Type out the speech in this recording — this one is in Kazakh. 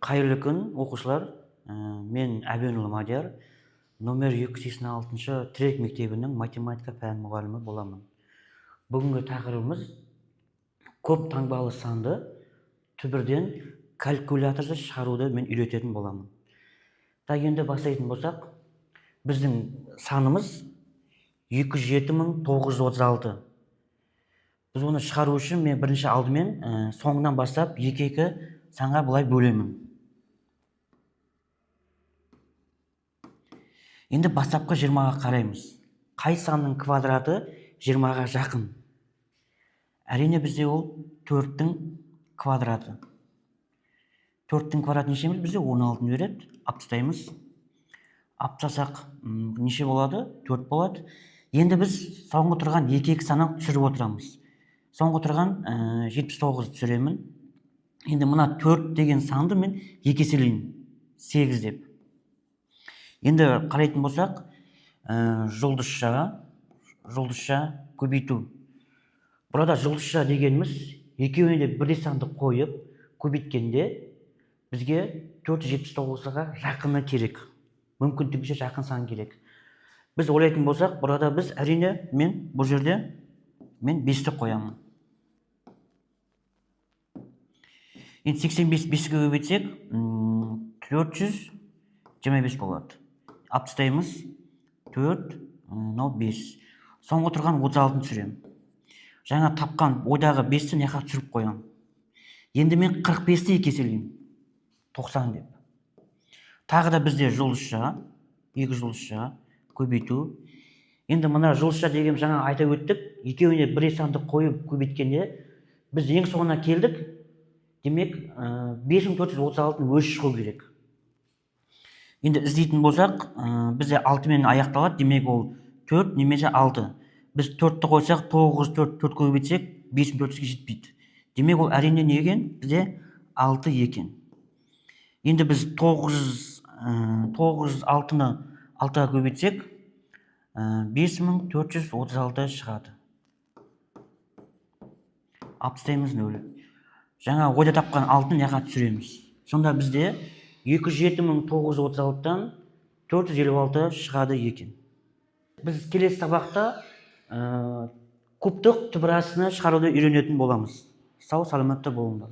Қайырлы күн, оқушылар. Мен Әбенұлы Мадияр, номер 286 Тірек мектебінің математика пән мұғалімі боламын. Бүгінгі тақырыбымыз көп таңбалы санды түбірден калькуляторды шығаруды мен үйрететін боламын. Енді бастайтын болсақ, біздің санымыз 207.936. Біз оны шығару үшін мен бірінші алдымен соңынан бастап екі санға былай бөлемін. Енді бастапқы 20-ға қараймыз. Қай санның квадраты 20-ға жақын? Әрине бізде ол 4-тің квадраты. 4-тің квадраты неше емес? Бізде 16-ны береді. Аптастаймыз. Аптасақ неше болады? 4 болады. Енді біз соңғы тұрған екі санын түсіріп отырамыз. Соңғы тұрған 79 түсіремін. Енді мына 4 деген санды мен екі еселеймін. 8 деп. Енді қарайтын болсақ, жұлдызша көбейту. Burada жұлдызша дегеніміз екеуіне де бір санды қойып, көбейткенде бізге 479-ға жақыны керек. Мүмкіндігінше жақын сан керек. Біз ойлайтын болсақ, burada біз әрине бұл жерде 5-ті қоямын. Енді 85 5-ге көбейтсек, 425 болады. Аптастаймыз 4, 5. Соңғы тұрған 36-ны түсіремін. Жаңа тапқан ойдағы 5-ті неқа түсіріп қоям. Енді мен 45-ті екі еселеймін. 90 деп. Тағы да бізде жұлдызша, екі жұлдызша, көбейту. Енді мына жұлдызша деген жаңа айта өттік. Екеуіне бір санды қойып көбейткенде біз ең соңына келдік. Демек 5436-ны өзі шығу керек. Енді іздейтін болсақ, бізде 6-мен аяқталады, демек ол 4 немесе 6. Біз 4-ті қойсақ, 9, 4 көбейтсек, 5400-ге жетпейді. Демек ол әрине не екен? Бізде 6 екен. Енді біз 906-ны 6-ға көбейтсек, 5436 шығады. Аптастаймыз 0. Жаңа ойда тапқан 6-ны неға түсіреміз. Сонда бізде 207.936-тан 456 шығады екен. Біз келесі сабақта кубтық түбірасыны шығаруды үйренетін боламыз. Сау саламатта болыңдар.